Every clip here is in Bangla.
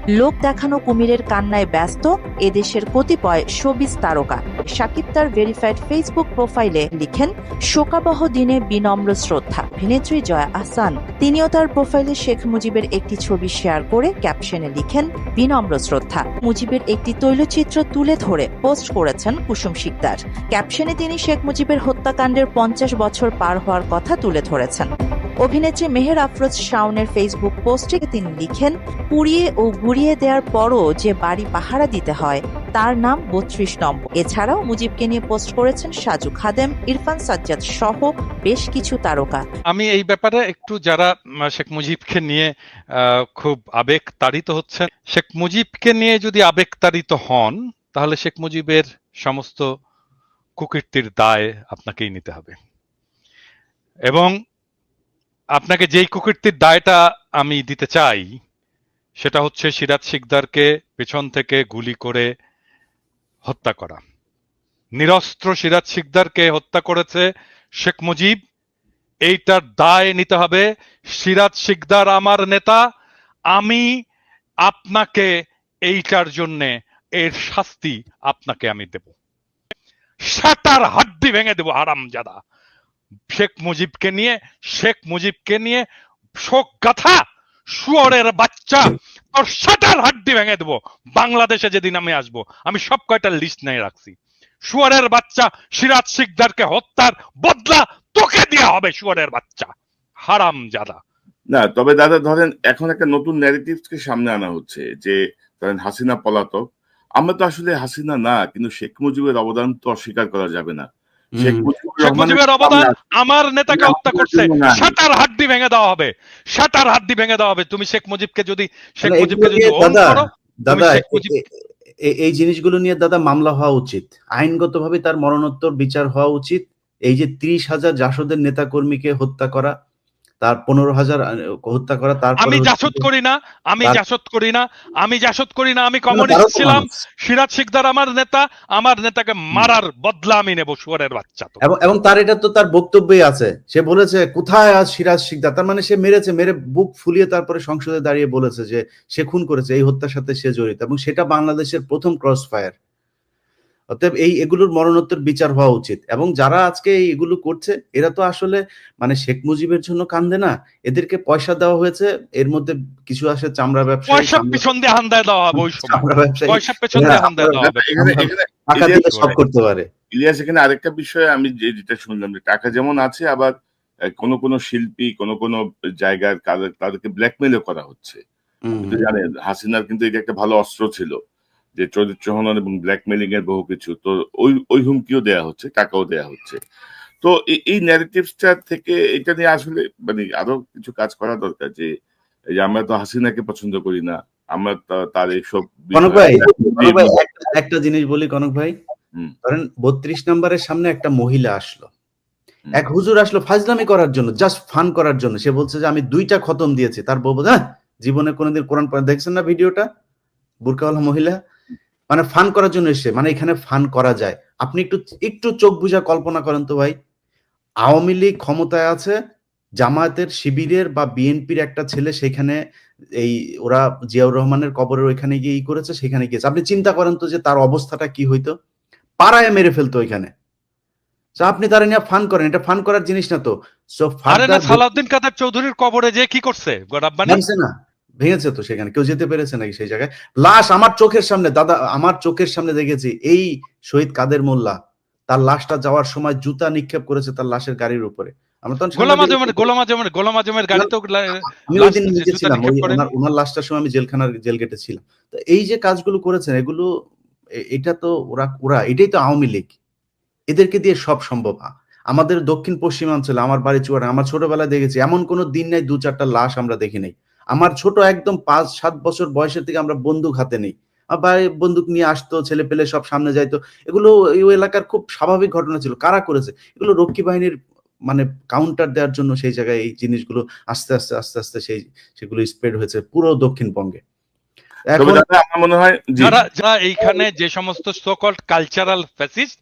লোক দেখানো কুমিরের কান্নায় ব্যস্ত এদেশের কতিপয় শোবিজ তারকা। শাকিব তার ভেরিফাইড ফেসবুক প্রোফাইলে লিখেন, শোকাবহ দিনে বিনম্র শ্রদ্ধা। অভিনেত্রী জয়া আহসান তিনিও তার প্রোফাইলে শেখ মুজিবের একটি ছবি শেয়ার করে ক্যাপশনে লিখেন, বিনম্র শ্রদ্ধা। মুজিবের একটি তৈলচিত্র তুলে ধরে পোস্ট করেছেন কুসুম শিকদার। ক্যাপশনে তিনি শেখ মুজিবের হত্যাকাণ্ডের 50 বছর পার হওয়ার কথা তুলে ধরেছেন। অভিনেত্রী মেহের আফরোজ শাওনের ফেসবুক পোস্টে তিনি লিখেন, পুড়িয়ে ও গুড়িয়ে দেওয়ার পরও যে বাড়ি পাহারা দিতে হয় তার নাম 32 নম্বর। এছাড়াও মুজিবকে নিয়ে পোস্ট করেছেন সাজু খাদেম, ইরফান সাজ্জাদ সহ বেশ কিছু তারকা। আমি এই ব্যাপারে একটু যারা শেখ মুজিবকে নিয়ে খুব আবেগ তাড়িত হচ্ছেন, শেখ মুজিবকে নিয়ে যদি আবেগ তাড়িত হন তাহলে শেখ মুজিবের সমস্ত কুকীর্তির দায় আপনাকেই নিতে হবে। এবং আপনাকে যেই কুকীর্তির দায়টা আমি দিতে চাই সেটা হচ্ছে সিরাজ শিকদারকে পেছন থেকে গুলি করে হত্যা করা। নিরস্ত্র সিরাজ শিকদারকে হত্যা করেছে শেখ মুজিব, এইটার দায় নিতে হবে। সিরাজ শিকদার আমার নেতা, আমি আপনাকে এইটার জন্যে এর শাস্তি আপনাকে আমি দেব, শাটার হাড্ডি ভেঙে দেব হারামজাদা। শেখ মুজিবকে নিয়ে শোক গাথা শুয়োরের বাচ্চা, তোর শাটার হাড্ডি ভেঙে দেব। বাংলাদেশে যেদিন আমি আসবো আমি সব কয়টা লিস্ট নিয়ে রাখছি। শুয়োরের বাচ্চা, সিরাজ শিকদারকে হত্যার বদলা তোকে দেওয়া হবে, শুয়োরের বাচ্চা হারামজাদা। না, তবে দাদা ধরেন এখন একটা নতুন ন্যারেটিভসকে সামনে আনা হচ্ছে যে ধরেন হাসিনা পলাতক। আমরা তো আসলে হাসিনা না, কিন্তু শেখ মুজিবের অবদান তো অস্বীকার করা যাবে না। শেখ মুজিবের অবদান আমার নেতাকে হত্যা করছে, শাটার হাড্ডি ভেঙে দেওয়া হবে, শাটার হাড্ডি ভেঙে দেওয়া হবে। তুমি শেখ মুজিবকে যদি দাদা এই জিনিসগুলো নিয়ে দাদা মামলা হওয়া উচিত, আইনগতভাবে তার মরণোত্তর বিচার হওয়া উচিত। এই যে 30,000 জাসদের নেতা কর্মীকে হত্যা করা, তার 15,000 হত্যা করা, তার আমি জাসদ করি না, আমি কমিউনিস্ট ছিলাম। সিরাজ শিকদার আমার নেতা, আমার নেতাকে মারার বদলা আমি নেব, শুয়োরের বাচ্চা। এবং তার এটা তো তার বক্তব্যই আছে, সে বলেছে কোথায় আজ সিরাজ শিকদার, তার মানে সে মেরে বুক ফুলিয়ে তারপরে সংসদে দাঁড়িয়ে বলেছে যে সে খুন করেছে, এই হত্যার সাথে সে জড়িত, এবং সেটা বাংলাদেশের প্রথম ক্রস ফায়ার। অতএব এগুলোর মরণোত্তর বিচার হওয়া উচিত। এবং যারা আজকে এগুলো করছে এরা তো আসলে মানে শেখ মুজিবের জন্য কান্দে না, এদেরকে পয়সা দেওয়া হয়েছে, এর মধ্যে কিছু আসে চামড়া ব্যবসায়ী, পয়সা পেছন দিয়ে হান্দায় দেওয়া হবে, ওই সময় পয়সা পেছন দিয়ে হান্দায় দেওয়া হবে, টাকা দিয়ে সব করতে পারে। ইলিয়াস, এখানে আরেকটা বিষয় আমি যেটা শুনলাম যে টাকা যেমন আছে, আবার কোন শিল্পী কোন জায়গার তাদেরকে ব্ল্যাকমেলও করা হচ্ছে। জানেন হাসিনার কিন্তু এটা একটা ভালো অস্ত্র ছিল, যে চরিত্র হনন এবং ব্ল্যাকমেলিং এর বহু কিছু, তো ওই হুমকিও দেয়া হচ্ছে, টাকাও দেয়া হচ্ছে। তো এই ন্যারেটিভসটা থেকে এটা নিয়ে আসলে মানে আরো কিছু কাজ করা দরকার, যে আমরা তো হাসিনাকে পছন্দ করি না, আমরা তার এইসব। একটা জিনিস বলি কনক ভাই, ধরেন 32 নম্বরের সামনে একটা মহিলা আসলো, এক হুজুর আসলো ফাজলামি করার জন্য, জাস্ট ফান করার জন্য। সে বলছে যে আমি 2টা খতম দিয়েছি। তার বউ বলছে, জীবনে কোনোদিন কোরআন পড়া দেখছেন না? ভিডিওটা বুরকাওয়ালা মহিলা, মানে ফান করার জন্য এসে, মানে এখানে ফান করা যায়। আপনি একটু চোখ বুঝা কল্পনা করেন তো ভাই, আওয়ামী লীগ ক্ষমতায় আছে, জামায়াতের শিবিরের বা বিএনপির একটা ছেলে সেখানে ওরা জিয়াউর রহমানের কবরের ওইখানে গিয়ে করেছে, সেখানে গিয়েছে। আপনি চিন্তা করেন তো যে তার অবস্থাটা কি হইতো, পাড়ায় মেরে ফেলতো ওইখানে। আপনি তারা নিয়ে ফান করেন, এটা ফান করার জিনিস না তো। সালাউদ্দিন কাদের চৌধুরীর কবরে যে কি করছে, না ভেঙেছে তো, সেখানে কেউ যেতে পেরেছে নাকি সেই জায়গায়? লাশ আমার চোখের সামনে, দাদা আমার চোখের সামনে দেখেছি। এই শহীদ কাদের মোল্লা তার লাশটা যাওয়ার সময় জুতা নিক্ষেপ করেছে তার লাশের গাড়ির উপরে। আমরা তো গোলাম আজমের গাড়িতে আমি ওই দিন নিজে ছিলাম, ওনার লাশটার সময় আমি জেল গেটে ছিলাম। তো এই যে কাজগুলো করেছেন, এগুলো এটা তো ওরা এটাই তো আওয়ামী লীগ, এদেরকে দিয়ে সব সম্ভব। আমাদের দক্ষিণ পশ্চিমাঞ্চলে, আমার বাড়ি চুয়াডাঙ্গা, আমার ছোটবেলায় দেখেছি এমন কোনো দিন নাই 2-4টা লাশ আমরা দেখি নাই। আমার ছোট একদম 5-7 বছর বয়সের থেকে আমরা বন্দুক হাতে নেই, বন্দুক নিয়ে আসতো, ছেলে পেলে সব সামনে যাইতো। এগুলো এই এলাকার খুব স্বাভাবিক ঘটনা ছিল। কারা করেছে এগুলো? রক্ষী বাহিনীর মানে কাউন্টার দেওয়ার জন্য সেই জায়গায় এই জিনিসগুলো আস্তে আস্তে সেগুলো স্প্রেড হয়েছে পুরো দক্ষিণবঙ্গে। আমার মনে হয় যারা এইখানে যে সমস্ত সোকল্ড কালচারাল ফ্যাসিস্ট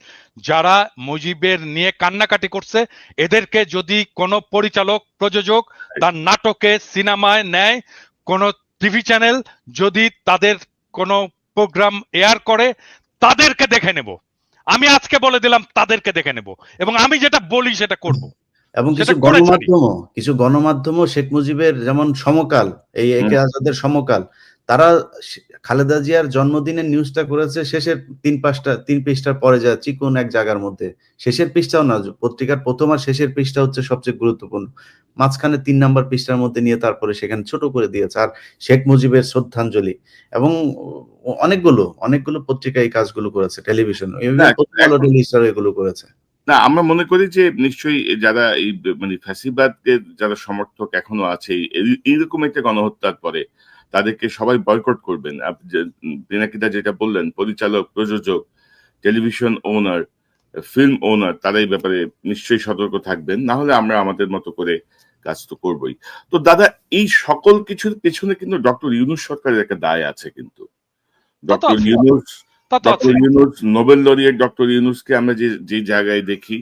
যারা মুজিবের নিয়ে কান্নাকাটি করছে, এদেরকে যদি কোনো পরিচালক প্রযোজক তার নাটকে সিনেমায় নেয়, কোন টিভি চ্যানেল যদি তাদের কোনো প্রোগ্রাম এয়ার করে তাদেরকে দেখে নেব। আমি আজকে বলে দিলাম তাদেরকে দেখে নেব, এবং আমি যেটা বলি সেটা করব। এবং কিছু সেটা করে ছাড়ি। গণমাধ্যমও শেখ মুজিবের যেমন সমকাল, এই একে আজাদের সমকাল, তারা খালেদা জিয়ার জন্মদিনের নিউজটা করেছে শেষের 3 পৃষ্ঠার পরে যা চিকন এক জায়গার মধ্যে, শেষের পৃষ্ঠাও না, পত্রিকার প্রথম আর শেষের পৃষ্ঠা হচ্ছে সবচেয়ে গুরুত্বপূর্ণ, মাঝখানে 3 নাম্বার পৃষ্ঠার মধ্যে নিয়ে তারপরে সেখানে ছোট করে দিয়েছে। আর শেখ মুজিবের শ্রদ্ধাঞ্জলি, এবং অনেকগুলো পত্রিকা এই কাজগুলো করেছে, টেলিভিশন এগুলো করেছে। না, আমরা মনে করি যে নিশ্চয়ই যারা এই মানে ফ্যাসিবাদকে যারা সমর্থক এখনো আছে এইরকম একটা গণহত্যার পরে তাদেরকে সবাই বয়কট করবেন। পিনাকিদা যেটা বললেন, পরিচালক, প্রযোজক, টেলিভিশন ওনার, ফিল্ম ওনার, তারা এই ব্যাপারে নিশ্চয়ই সতর্ক থাকবেন, না হলে আমরা আমাদের মতো করে কাজ তো করবোই। তো দাদা, এই সকল কিছুর পেছনে কিন্তু ডক্টর ইউনূস সরকারের একটা দায় আছে। কিন্তু doctor Yunus Nobel laureate doctor ইউনূসকে আমরা যে জায়গায় দেখি,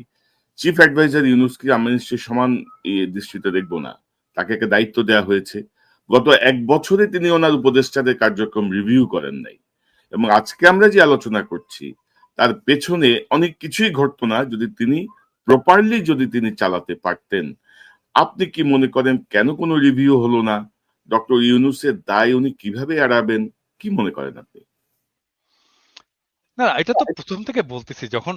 চিফ অ্যাডভাইজার ইউনূসকে আমরা নিশ্চয়ই সমান দৃষ্টিতে দেখবো না। তাকে একটা দায়িত্ব দেওয়া হয়েছে। গত 1 বছরে তিনি ওনার উপদেষ্টাদের কার্যক্রম রিভিউ করেন নাই, এবং আজকে আমরা যে আলোচনা করছি তার পেছনে অনেক কিছুই ঘটতো না যদি তিনি প্রপারলি চালাতে পারতেন। আপনি কি মনে করেন কেন কোনো রিভিউ হলো না? ডক্টর ইউনূসের দায় উনি কিভাবে এড়াবেন? কি মনে করেন আপনি? না, এটা তো প্রথম থেকে বলতেছি, যখন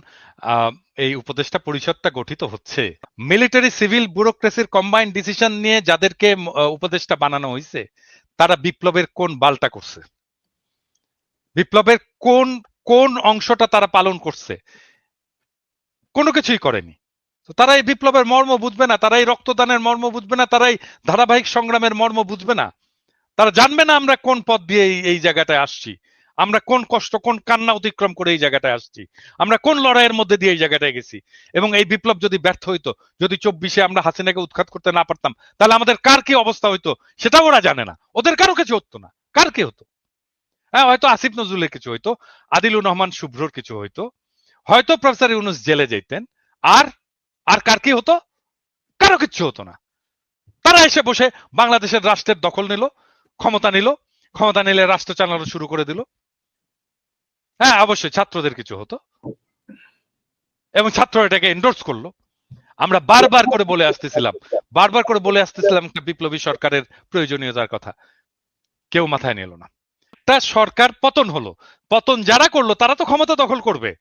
এই উপদেষ্টা পরিষদটা গঠিত হচ্ছে, মিলিটারি সিভিল ব্যুরোক্রেসির কম্বাইন্ড ডিসিশন নিয়ে যাদেরকে উপদেষ্টা বানানো হয়েছে, তারা বিপ্লবের কোন বালটা করছে? বিপ্লবের কোন কোন অংশটা তারা পালন করছে? কোনো কিছুই করেনি। তো তারা এই বিপ্লবের মর্ম বুঝবে না, তারা এই রক্তদানের মর্ম বুঝবে না, তারা এই ধারাবাহিক সংগ্রামের মর্ম বুঝবে না, তারা জানবে না আমরা কোন পথ দিয়ে এই জায়গাটায় আসছি, আমরা কোন কষ্ট, কোন কান্না অতিক্রম করে এই জায়গাটায় আসছি, আমরা কোন লড়াইয়ের মধ্যে দিয়ে এই জায়গাটায় গেছি। এবং এই বিপ্লব যদি ব্যর্থ হইতো, যদি 24-এ আমরা হাসিনাকে উৎখাত করতে না পারতাম, তাহলে আমাদের কার কি অবস্থা হইতো সেটাও ওরা জানে না। ওদের কারো কিছু হতো না। কার কি হতো? হ্যাঁ, হয়তো আসিফ নজরুলের কিছু হইতো, আদিলুর রহমান শুভ্রর কিছু হইতো, হয়তো প্রফেসর ইউনূস জেলে যেতেন, আর আর কার কি হতো? কারো কিচ্ছু হতো না। তারা এসে বসে বাংলাদেশের রাষ্ট্রের দখল নিল, ক্ষমতা নিলে রাষ্ট্র চালানো শুরু করে দিল। হ্যাঁ, অবশ্যই ছাত্রদের কিছু হতো, এবং ছাত্র এটাকে এন্ডোর্স করলো। আমরা বারবার করে বলে আসতেছিলাম একটা বিপ্লবী সরকারের প্রয়োজনীয়তার কথা, কেউ মাথায় নিল না। একটা সরকার পতন হলো, পতন যারা করলো তারা তো ক্ষমতা দখল করবে,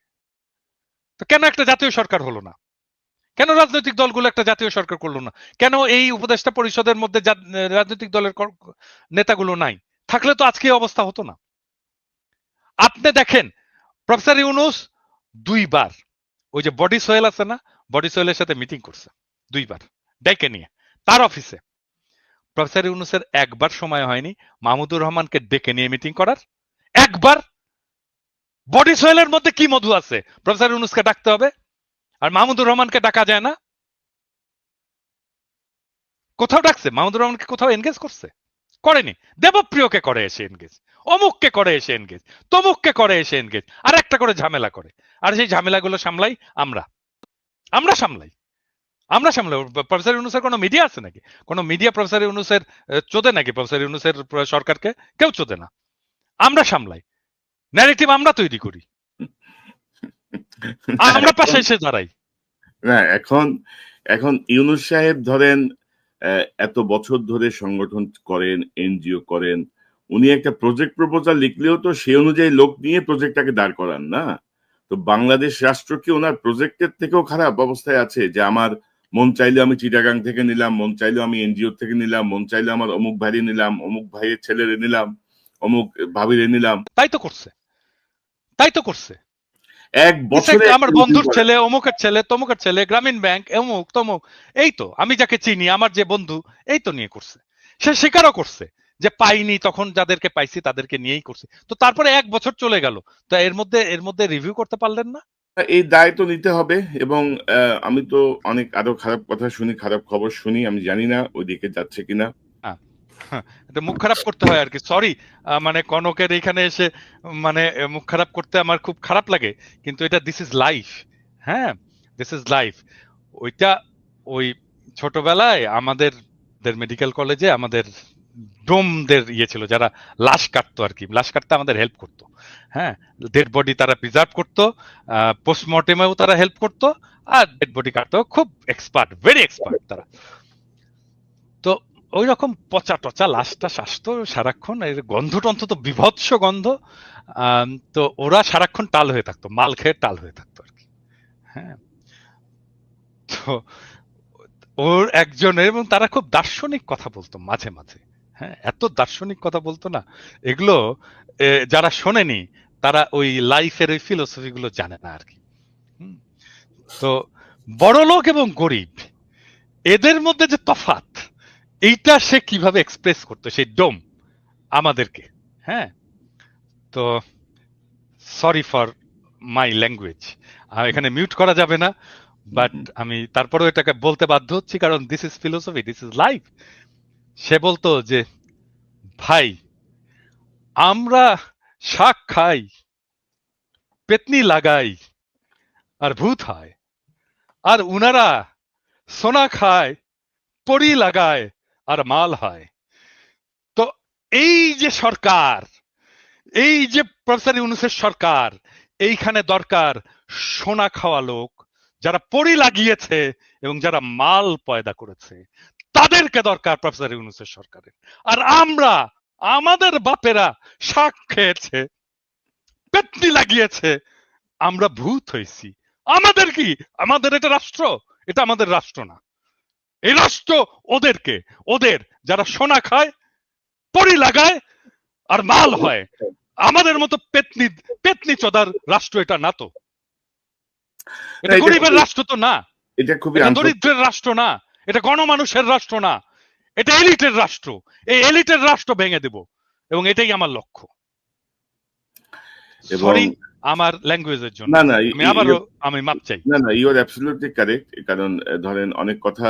তো কেন একটা জাতীয় সরকার হলো না? কেন রাজনৈতিক দলগুলো একটা জাতীয় সরকার করলো না? কেন এই উপদেষ্টা পরিষদের মধ্যে রাজনৈতিক দলের নেতাগুলো নাই? থাকলে তো আজকে অবস্থা হতো না। আপনি দেখেন, প্রফেসর ইউনূস 2 বার ওই যে বডি সোহেল আছে না, বডি সোহেলের সাথে মিটিং করছে 2 বার ডেকে নিয়ে তার অফিসে। প্রফেসর ইউনূসের একবার সময় হয়নি মাহমুদুর রহমানকে ডেকে নিয়ে মিটিং করার। একবার। বডি সোহেলের মধ্যে কি মধু আছে প্রফেসর ইউনূসকে ডাকতে হবে, আর মাহমুদুর রহমানকে ডাকা যায় না? কোথাও ডাকছে? মাহমুদুর রহমানকে কোথাও এনগেজ করছে? করেনি। দেবপ্রিয়কে করে এসে এনগেজ, অমুককে করে এসে এনগেজ, তমুককে করে এসে এনগেজ, আর একটা করে ঝামেলা করে। আর সেই ঝামেলাগুলো সামলাই আমরা সামলাই। প্রফেসর ইউনূসের কোনো মিডিয়া আছে নাকি? কোনো মিডিয়া প্রফেসর ইউনূসের চোদে নাকি? প্রফেসর ইউনূসের সরকারকে কেউ চোদে না। আমরা সামলাই, ন্যারেটিভ আমরা তৈরি করি, আমরা পাশে এসে দাঁড়াই। না, এখন ইউনূস সাহেব ধরেন এত বছর ধরে সংগঠন করেন, এনজিও করেন, উনি একটা প্রজেক্ট প্রপোজাল লিখলেও তো সেই অনুযায়ী লোক নিয়ে প্রজেক্টটাকে দাঁড় করান না। তো বাংলাদেশ রাষ্ট্র কি ওনার প্রজেক্টের থেকেও খারাপ অবস্থায় আছে, যে আমার মন চাইলে আমি চিটাগাং থেকে নিলাম, মন চাইলে আমি এনজিও থেকে নিলাম, মন চাইলে আমার অমুক ভাইরে নিলাম, অমুক ভাইয়ের ছেলেরে নিলাম, অমুক ভাবিরে নিলাম? তাই তো করছে 1 বছরে আমার বন্ধুর ছেলে, অমুকের ছেলে, তমুকের ছেলে, গ্রামীণ ব্যাংক, অমুক তমুক, এই তো আমি যাকে চিনি, আমার যে বন্ধু, এই তো নিয়ে করছে। সে স্বীকারও করছে যে পাইনি, তখন যাদেরকে পাইছি তাদেরকে নিয়েই করছে। তো তারপরে 1 বছর চলে গেল, তো এর মধ্যে রিভিউ করতে পারলেন না? এই দায় তো নিতে হবে। এবং আমি তো অনেক আরো খারাপ কথা শুনি, খারাপ খবর শুনি, আমি জানি না ওইদিকে যাচ্ছে কিনা। এটা মুখ খারাপ করতে হয় আর কি, সরি। মানে কনকের এখানে এসে মানে মুখ খারাপ করতে আমার খুব খারাপ লাগে, কিন্তু এটা দিস ইজ লাইফ। হ্যাঁ, দিস ইজ লাইফ। ওই ছোটবেলায় আমাদের মেডিকেল কলেজে আমাদের ডোমদের ছিল, যারা লাশ কাটতো আর কি, লাশ কাটতে আমাদের হেল্প করতো। হ্যাঁ, ডেড বডি তারা প্রিজার্ভ করতো, পোস্টমর্টেমেও তারা হেল্প করতো, আর ডেড বডি কাটতেও খুব এক্সপার্ট, ভেরি এক্সপার্ট তারা। তো ওই রকম পচা টচা লাশটা আসতো সারাক্ষণ, এর গন্ধ টন্ধ তো বিভৎস গন্ধ। তো ওরা সারাক্ষণ টাল হয়ে থাকতো, মাল খেয়ে টাল হয়ে থাকতো আর কি। হ্যাঁ, তো ওর একজনের, এবং তারা খুব দার্শনিক কথা বলতো মাঝে মাঝে। হ্যাঁ, এত দার্শনিক কথা বলতো না, এগুলো যারা শোনেনি তারা ওই লাইফের ওই ফিলোসফি গুলো জানে না আর কি। তো বড় লোক এবং গরিব এদের মধ্যে যে তফাৎ, এইটা সে কিভাবে এক্সপ্রেস করতো সেই ডোম আমাদেরকে। হ্যাঁ, তো সরি ফর মাই ল্যাঙ্গুয়েজ, এখানে মিউট করা যাবে না, বাট আমি তারপরেও এটাকে বলতে বাধ্য হচ্ছি, কারণ this is philosophy, this is life. সে বলতো যে ভাই, আমরা শাক খাই, পেতনি লাগাই, আর ভূত হয়, আর উনারা সোনা খায়, পরি লাগায়, আর মাল হয়। তো এই যে সরকার, এই যে প্রফেসর ইউনূসের সরকার, এইখানে দরকার সোনা খাওয়া লোক, যারা পরি লাগিয়েছে এবং যারা মাল পয়দা করেছে, তাদেরকে দরকার প্রফেসর ইউনূসের সরকারের। আর আমরা, আমাদের বাপেরা শাক খেয়েছে, পেতনি লাগিয়েছে, আমরা ভূত হয়েছি। আমাদের কি, আমাদের এটা রাষ্ট্র? এটা আমাদের রাষ্ট্র না, এই রাষ্ট্র ওদেরকে, ওদের যারা সোনা খায়, পরি লাগায়, আর মাল হয়। আমাদের মতো পেতনি পেতনি চোদার রাষ্ট্র এটা না। তো এটা গরিবের রাষ্ট্র তো না, এটা খুবই দরিদ্রের রাষ্ট্র না, এটা গণমানুষের রাষ্ট্র না, এটা এলিটের রাষ্ট্র। এই এলিটের রাষ্ট্র ভেঙে দেব, এবং এটাই আমার লক্ষ্য। সরি আমার ল্যাঙ্গুয়েজের জন্য, না না, আমি আবারও আমি মাপ চাই। না না, ইউ আর অ্যাবসলিউটলি কারেক্ট। কারণ ধরেন অনেক কথা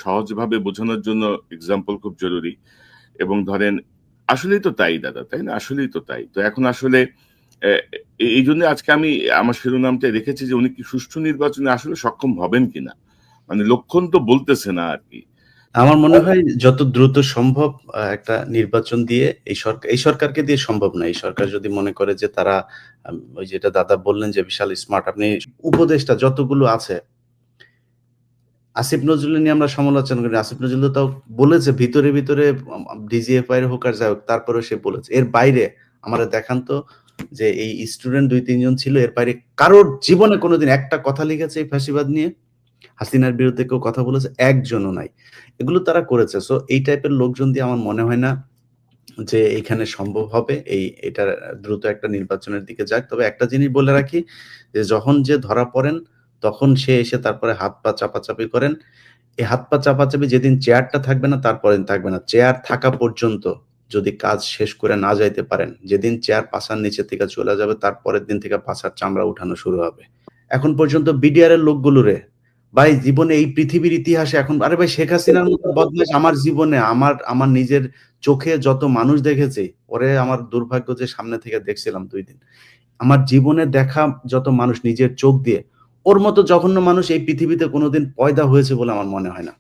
সহজভাবে বোঝানোর জন্য এক্সাম্পল খুব জরুরি। এবং ধরেন আসলেই তো তাই দাদা, তাই না? আসলেই তো তাই। তো এখন আসলে এই জন্য আজকে আমি আমার শিরোনামটা রেখেছি যে উনি কি সুষ্ঠু নির্বাচনে আসলে সক্ষম হবেন কিনা, মানে লক্ষণ তো বলতেছে না আর কি। আমার মনে হয় যত দ্রুত সম্ভব একটা নির্বাচন দিয়ে, এই সরকারকে দিয়ে সম্ভব না। এই সরকার যদি মনে করে যে তারা ওই যেটা দাদা বললেন যে বিশাল স্মার্ট, আপনি উপদেষ্টা যতগুলো আছে, আসিফ নজরুল নিয়ে আমরা সমালোচনা করি, আসিফ নজরুল তাও বলেছে ভিতরে ভিতরে ডিজিএফআই এর হোক আর যাই হোক, তারপরেও সে বলেছে। এর বাইরে আমাদের দেখান তো যে এই স্টুডেন্ট 2-3 জন ছিল, এর বাইরে কারোর জীবনে কোনোদিন একটা কথা লিখেছে এই ফ্যাসিবাদ নিয়ে? হাসিনার বিরুদ্ধে কেউ কথা বলেছে? একজনও নাই। এগুলো তারা করেছে। সো এই টাইপের লোকজন দিয়ে আমার মনে হয় না যে এখানে সম্ভব হবে এটা দ্রুত একটা নির্বাচনের দিকে যাক। তবে একটা জিনিস বলে রাখি, যে যখন যে ধরা পড়েন তখন সে এসে তারপরে হাত পা চাপাচাপি করেন। এই হাত পা চাপাচাপি যেদিন চেয়ারটা থাকবে না তারপরে থাকবে না। চেয়ার থাকা পর্যন্ত যদি কাজ শেষ করে না যাইতে পারেন, যেদিন চেয়ার পাছার নিচে থেকে চলে যাবে তারপরের দিন থেকে পাছার চামড়া উঠানো শুরু হবে। এখন পর্যন্ত বিডিআর এর লোকগুলোরে ভাই জীবনে এই পৃথিবীর ইতিহাসে এখন, আরে ভাই শেখ হাসিনার মতো বদমাশ আমার জীবনে আমার নিজের চোখে যত মানুষ দেখেছি, ওরে আমার দুর্ভাগ্য যে সামনে থেকে দেখছিলাম 2 দিন। আমার জীবনে দেখা যত মানুষ নিজের চোখ দিয়ে, ওর মতো জঘন্য মানুষ এই পৃথিবীতে কোনোদিন পয়দা হয়েছে বলে আমার মনে হয় না।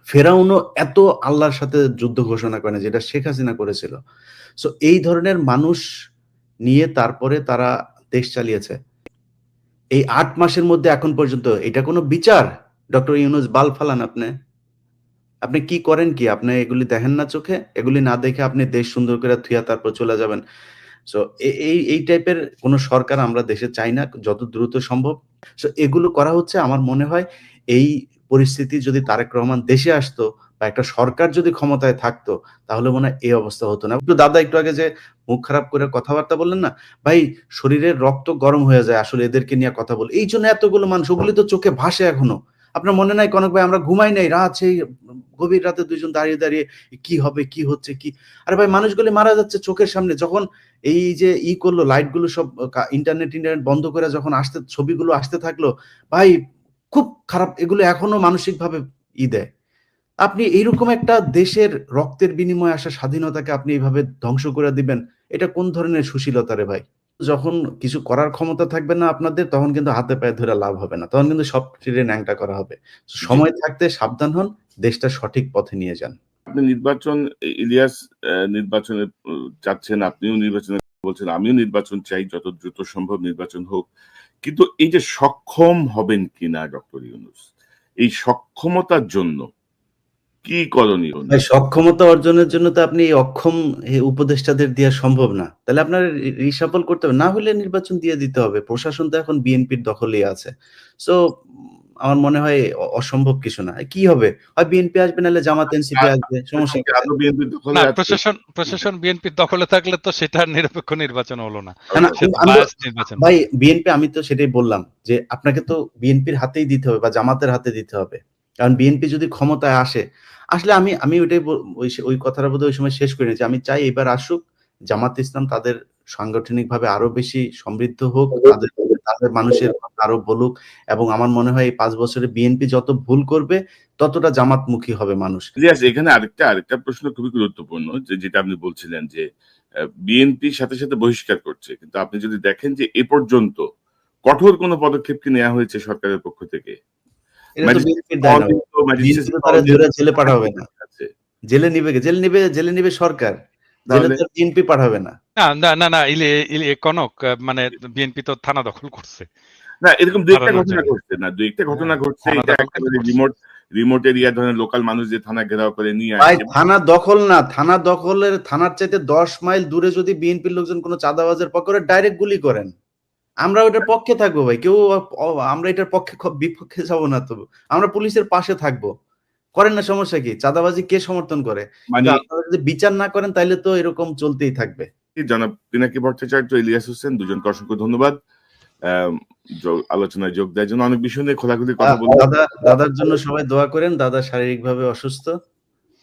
ফেরাউনও এত আল্লাহর সাথে যুদ্ধ ঘোষণা করে না যেটা শেখ হাসিনা করেছিল। সো এই ধরনের মানুষ নিয়ে তারপরে তারা দেশ চালিয়েছে। এই 8 মাসের মধ্যে এখন পর্যন্ত এটা কোনো বিচার? ডক্টর ইউনূস বাল ফালান আপনি কি করেন কি? আপনি এগুলি দেখেন না চোখে? এগুলি না দেখে আপনি দেশ সুন্দর করে থুইয়া তারপর চলে যাবেন। সো এই টাইপের কোন সরকার আমরা দেশে চাই না যত দ্রুত সম্ভব। সো এগুলো করা হচ্ছে। আমার মনে হয় এই পরিস্থিতি যদি তারেক রহমান দেশে আসতো বা একটা সরকার যদি ক্ষমতায় থাকতো, তাহলে মনে হয় এই অবস্থা হতো না। দাদা একটু আগে যে মুখ খারাপ করে কথাবার্তা বললেন না, ভাই শরীরের রক্ত গরম হয়ে যায় আসলে এদেরকে নিয়ে কথা বলে। এই জন্য এতগুলো মানুষ, ওগুলি তো চোখে ভাসে এখনো। আপনার মনে নাই কনক ভাই, আমরা ঘুমাই নাই রাত, সেই গভীর রাতে 2 জন দাঁড়িয়ে দাঁড়িয়ে কি হবে, কি হচ্ছে, কি, আরে ভাই মানুষগুলি মারা যাচ্ছে চোখের সামনে। যখন এই যে করলো লাইট গুলো সব ইন্টারনেট বন্ধ করে যখন ছবিগুলো আসতে থাকলো, ভাই খুব খারাপ। এগুলো এখনো মানসিক ভাবে দেয়। আপনি এইরকম একটা দেশের রক্তের বিনিময়ে আসা স্বাধীনতাকে আপনি এইভাবে ধ্বংস করে দিবেন, এটা কোন ধরনের সুশীলতা রে ভাই? যখন কিছু করার ক্ষমতা থাকবে না আপনাদের, তখন কিন্তু হাতে পায়ে ধরে লাভ হবে না, তখন কিন্তু সব টিরে ন্যাংটা করা হবে। সময় থাকতে সাবধান হন, দেশটা সঠিক পথে নিয়ে যান। আপনি নির্বাচন ইলিয়াস নির্বাচনে চাচ্ছেন, আপনিও নির্বাচনে বলছেন, আমিও নির্বাচন চাই, যত দ্রুত সম্ভব নির্বাচন হোক। কিন্তু এই যে সক্ষম হবেন কিনা ডক্টর ইউনূস, এই সক্ষমতার জন্য কি করণীয়? ভাই, সক্ষমতা অর্জনের জন্য তো আপনি এই অক্ষম উপদেষ্টাদের দেওয়া সম্ভব না। তাহলে আপনার রিসাফল করতে হবে, না হলে নির্বাচন দিয়ে দিতে হবে। প্রশাসন তো এখন বিএনপির দখলেই আছে। সো আমার মনে হয় অসম্ভব কিছু না। কি হবে, হয় বিএনপি আসবে, নাহলে জামাত এনসিপি আসবে, সমস্যা কি? আদৌ বিএনপির দখলে না, আছে? প্রশাসন বিএনপির দখলে থাকলে তো সেটা নিরপেক্ষ নির্বাচন হলো না, না, সে তো আমি তো- biased নির্বাচন। ভাই বিএনপি, আমি তো সেটাই বললাম যে আপনাকে তো বিএনপির হাতেই দিতে হবে বা জামাতের হাতে দিতে হবে। কারণ বিএনপি যদি ক্ষমতায় আসলে আমি ওইটাই ওই কথাটা বোধহয় ওই সময় শেষ করে নিয়েছি। আমি চাই এবার আসুক জামাত ইসলাম, তাদের সাংগঠনিকভাবে আরো বেশি সমৃদ্ধ হোক, তাদের মানুষের কথা আরো বলুক। এবং আমার মনে হয় এই 5 বছরে বিএনপি যত ভুল করবে ততটা জামাতমুখী হবে মানুষ। ইলিয়াস, এখানে আরেকটা প্রশ্ন খুবই গুরুত্বপূর্ণ, যেটা আপনি বলছিলেন যে বিএনপির সাথে সাথে বহিষ্কার করছে, কিন্তু আপনি যদি দেখেন যে এ পর্যন্ত কঠোর কোনো পদক্ষেপ কি নেওয়া হয়েছে সরকারের পক্ষ থেকে? এটা তো বিএনপির দায় না। বিএনপি তো তারা ধরে জেলে পাঠাবে না। জেলে নিবে সরকার। জেলে তো বিএনপি পাঠাবে না। না, কনক, মানে বিএনপি তো থানা দখল করছে। না, এরকম দুই একটা ঘটনা ঘটছে না, দুই একটা ঘটনা ঘটছে। এটা একেবারে রিমোট এরিয়া, ধরেন লোকাল মানুষ যে থানা ঘেরাও করে নিয়ে ভাই, আসে। থানা দখল না, থানা দখলের থানার চাইতে 10 মাইল দূরে যদি বিএনপির লোকজন কোনো চাঁদাবাজের পক্ষে ডাইরেক্ট গুলি করেন, আমরা ওটার পক্ষে থাকবো ভাই। কেউ আমরা এটার পক্ষে বিপক্ষে যাবো না। তো আমরা পুলিশের পাশে থাকবো। করেন না, সমস্যা কি? চাঁদাবাজি কে সমর্থন করে? মানে আপনারা যদি বিচার না করেন তাইলে তো এরকম চলতেই থাকবে। জনাব পিনাকি ভট্টাচার্য, ইলিয়াস হোসেন, দুজনকে অসংখ্য ধন্যবাদ আলোচনায় যোগ দেওয়ার জন্য। অনেক বিষয় নিয়ে খোলাখুলি কথা বললাম। দাদার জন্য সবাই দোয়া করেন। দাদা শারীরিকভাবে অসুস্থ।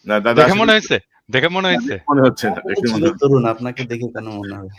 না দাদা, দেখে মনে হয়েছে মনে হচ্ছে না, তরুণ, আপনাকে দেখে কেন মনে হবে?